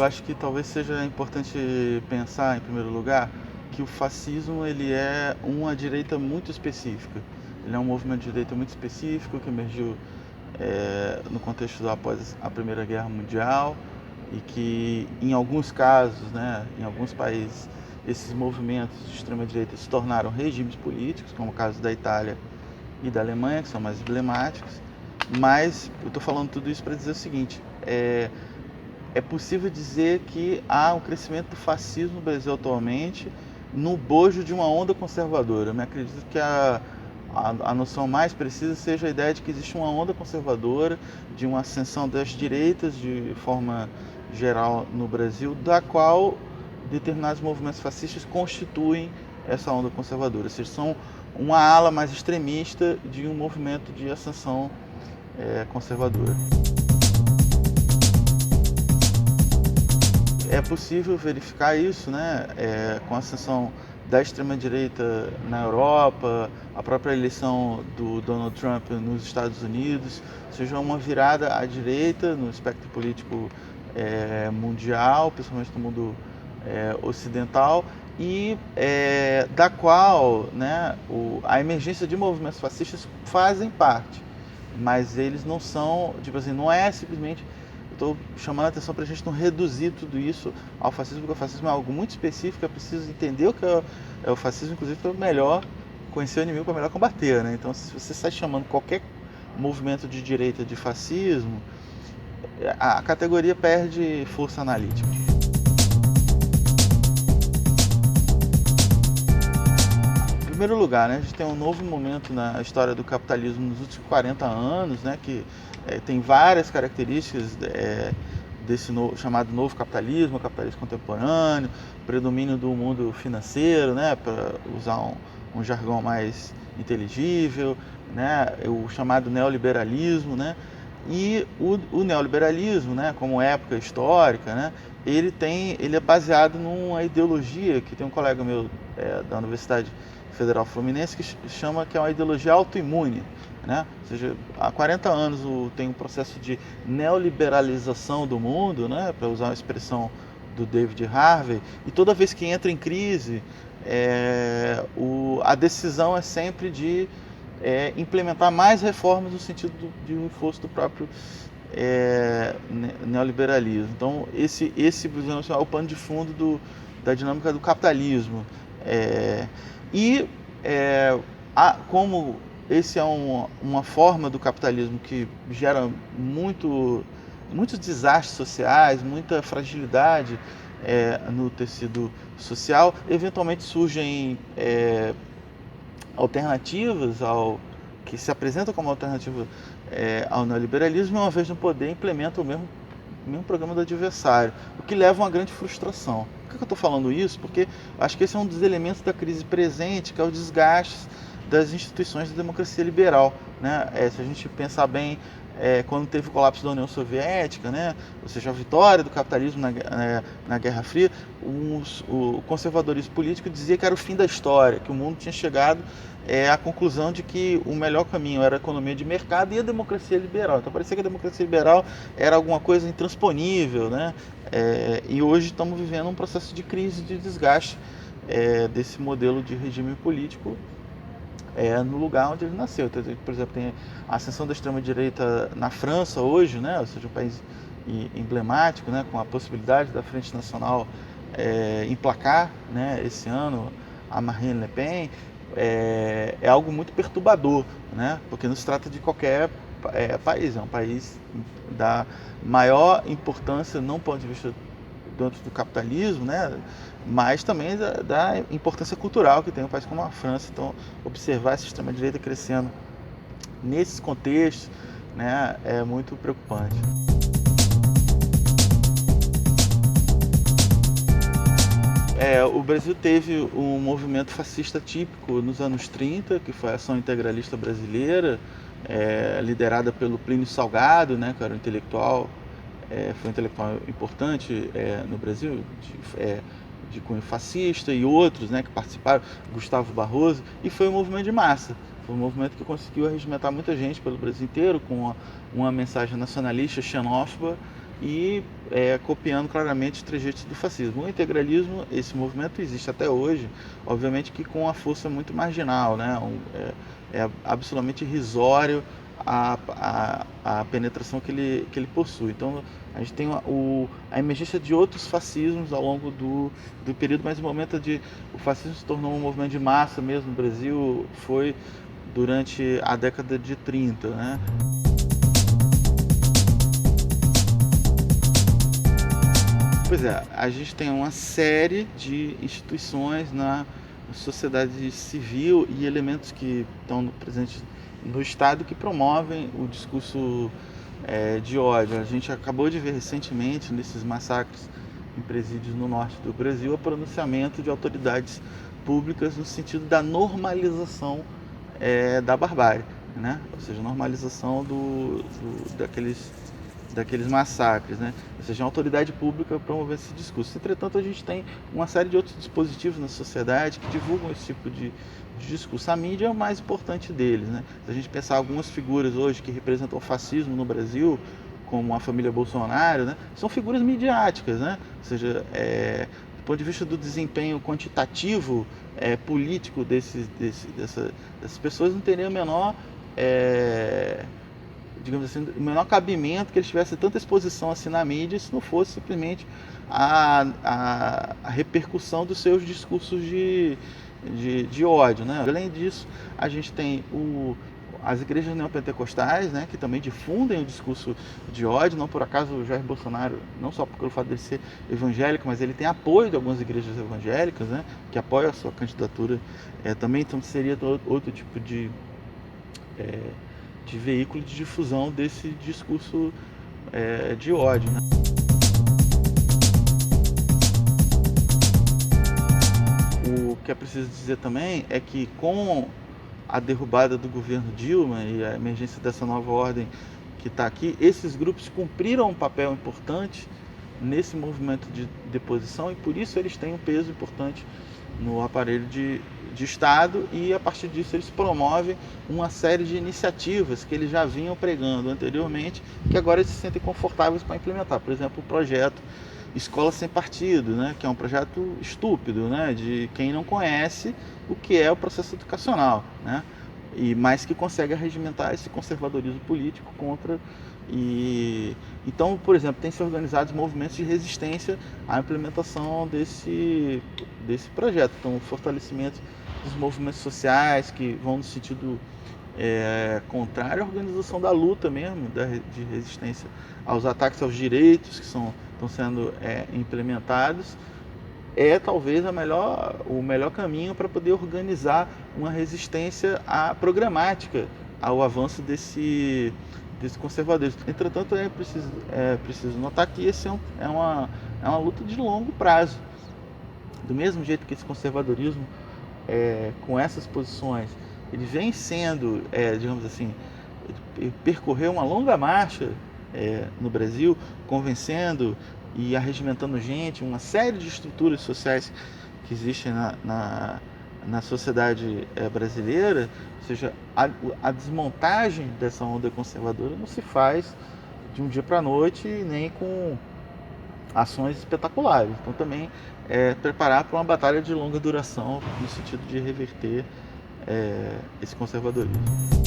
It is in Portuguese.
eu acho que talvez seja importante pensar, em primeiro lugar, que o fascismo ele é uma direita muito específica. Ele é um movimento de direita muito específico que emergiu no contexto após a Primeira Guerra Mundial e que, em alguns casos, né, em alguns países, esses movimentos de extrema-direita se tornaram regimes políticos, como o caso da Itália e da Alemanha, que são mais emblemáticos. Mas eu estou falando tudo isso para dizer o seguinte: é possível dizer que há um crescimento do fascismo no Brasil atualmente no bojo de uma onda conservadora. Eu me acredito que a noção mais precisa seja a ideia de que existe uma onda conservadora, de uma ascensão das direitas de forma geral no Brasil, da qual determinados movimentos fascistas constituem essa onda conservadora, ou seja, são uma ala mais extremista de um movimento de ascensão conservadora. É possível verificar isso, né, com a ascensão da extrema-direita na Europa, a própria eleição do Donald Trump nos Estados Unidos, ou seja, uma virada à direita no espectro político mundial, principalmente no mundo ocidental, e da qual, né, a emergência de movimentos fascistas fazem parte, mas eles não são, tipo assim, não é simplesmente... Estou chamando a atenção para a gente não reduzir tudo isso ao fascismo, porque o fascismo é algo muito específico, é preciso entender o que é o fascismo, inclusive para melhor conhecer o inimigo, para melhor combater, né? Então, se você sai chamando qualquer movimento de direita de fascismo, a categoria perde força analítica. Em primeiro lugar, né, a gente tem um novo momento na história do capitalismo nos últimos 40 anos, né, que tem várias características desse chamado novo capitalismo, o capitalismo contemporâneo, predomínio do mundo financeiro, né, para usar um jargão mais inteligível, né, o chamado neoliberalismo, né, e o neoliberalismo, né, como época histórica, né, ele é baseado numa ideologia que tem um colega meu da Universidade Federal Fluminense que chama que é uma ideologia autoimune, né? Ou seja, há 40 anos tem um processo de neoliberalização do mundo, né, para usar uma expressão do David Harvey, e toda vez que entra em crise, a decisão é sempre de implementar mais reformas no sentido de um esforço do próprio neoliberalismo. Então, esse é o pano de fundo da dinâmica do capitalismo. Como esse é uma forma do capitalismo que gera muitos desastres sociais, muita fragilidade no tecido social, eventualmente surgem alternativas que se apresentam como alternativa ao neoliberalismo, e uma vez no poder implementam o mesmo programa do adversário, o que leva a uma grande frustração. Por que eu estou falando isso? Porque acho que esse é um dos elementos da crise presente, que é o desgaste das instituições da democracia liberal, né? Se a gente pensar bem, quando teve o colapso da União Soviética, né? Ou seja, a vitória do capitalismo na Guerra Fria, o conservadorismo político dizia que era o fim da história, que o mundo tinha chegado à conclusão de que o melhor caminho era a economia de mercado e a democracia liberal. Então parecia que a democracia liberal era alguma coisa intransponível, né? E hoje estamos vivendo um processo de crise, de desgaste desse modelo de regime político no lugar onde ele nasceu. Então, por exemplo, tem a ascensão da extrema-direita na França hoje, né? Ou seja, um país emblemático, né? Com a possibilidade da Frente Nacional emplacar, né? Esse ano a Marine Le Pen, é algo muito perturbador, né? Porque não se trata de qualquer país, é um país da maior importância, não do ponto de vista dentro do capitalismo, né, mas também da importância cultural que tem um país como a França. Então, observar essa extrema-direita crescendo nesses contextos, né, é muito preocupante. O Brasil teve um movimento fascista típico nos anos 30, que foi a Ação Integralista Brasileira, liderada pelo Plínio Salgado, né, que era um intelectual, foi um intelectual importante no Brasil, de cunho fascista, e outros, né, que participaram, Gustavo Barroso, e foi um movimento de massa. Foi um movimento que conseguiu arregimentar muita gente pelo Brasil inteiro, com uma mensagem nacionalista, xenófoba, e copiando claramente os trejeitos do fascismo. O integralismo, esse movimento existe até hoje, obviamente que com uma força muito marginal, né? É absolutamente irrisório a penetração que ele possui. Então a gente tem a emergência de outros fascismos ao longo do período, mas o momento o fascismo se tornou um movimento de massa mesmo no Brasil foi durante a década de 30, né? Pois é, a gente tem uma série de instituições na sociedade civil e elementos que estão presentes no Estado que promovem o discurso de ódio. A gente acabou de ver recentemente, nesses massacres em presídios no norte do Brasil, o pronunciamento de autoridades públicas no sentido da normalização da barbárie, né? Ou seja, normalização daqueles massacres, né? Ou seja, a autoridade pública promovendo esse discurso. Entretanto, a gente tem uma série de outros dispositivos na sociedade que divulgam esse tipo de discurso. A mídia é o mais importante deles, né? Se a gente pensar algumas figuras hoje que representam o fascismo no Brasil, como a família Bolsonaro, né? São figuras midiáticas, né? Ou seja, do ponto de vista do desempenho quantitativo político dessas pessoas, não teria o menor digamos assim, o menor cabimento que eles tivessem tanta exposição assim na mídia se não fosse simplesmente a repercussão dos seus discursos de ódio, né? Além disso, a gente tem as igrejas neopentecostais, né, que também difundem o discurso de ódio. Não por acaso o Jair Bolsonaro, não só pelo fato de ele ser evangélico, mas ele tem apoio de algumas igrejas evangélicas, né, que apoiam a sua candidatura também. Então seria outro tipo de veículo de difusão desse discurso de ódio, né? O que é preciso dizer também é que com a derrubada do governo Dilma e a emergência dessa nova ordem que está aqui, esses grupos cumpriram um papel importante nesse movimento de deposição e por isso eles têm um peso importante no aparelho de Estado, e a partir disso eles promovem uma série de iniciativas que eles já vinham pregando anteriormente, que agora eles se sentem confortáveis para implementar. Por exemplo, o projeto Escola Sem Partido, né, que é um projeto estúpido, né, de quem não conhece o que é o processo educacional, né, mas que consegue arregimentar esse conservadorismo político contra. Então, por exemplo, tem se organizados movimentos de resistência à implementação desse projeto. Então, o fortalecimento dos movimentos sociais que vão no sentido contrário à organização da luta mesmo, de resistência aos ataques aos direitos que estão sendo implementados, talvez o melhor caminho para poder organizar uma resistência programática ao avanço desse conservadorismo. Entretanto, é preciso notar que esse é uma luta de longo prazo. Do mesmo jeito que esse conservadorismo, com essas posições, ele vem sendo, digamos assim, percorreu uma longa marcha no Brasil, convencendo e arregimentando gente, uma série de estruturas sociais que existem na sociedade brasileira. Ou seja, a desmontagem dessa onda conservadora não se faz de um dia para a noite, nem com ações espetaculares. Então também preparar para uma batalha de longa duração no sentido de reverter esse conservadorismo.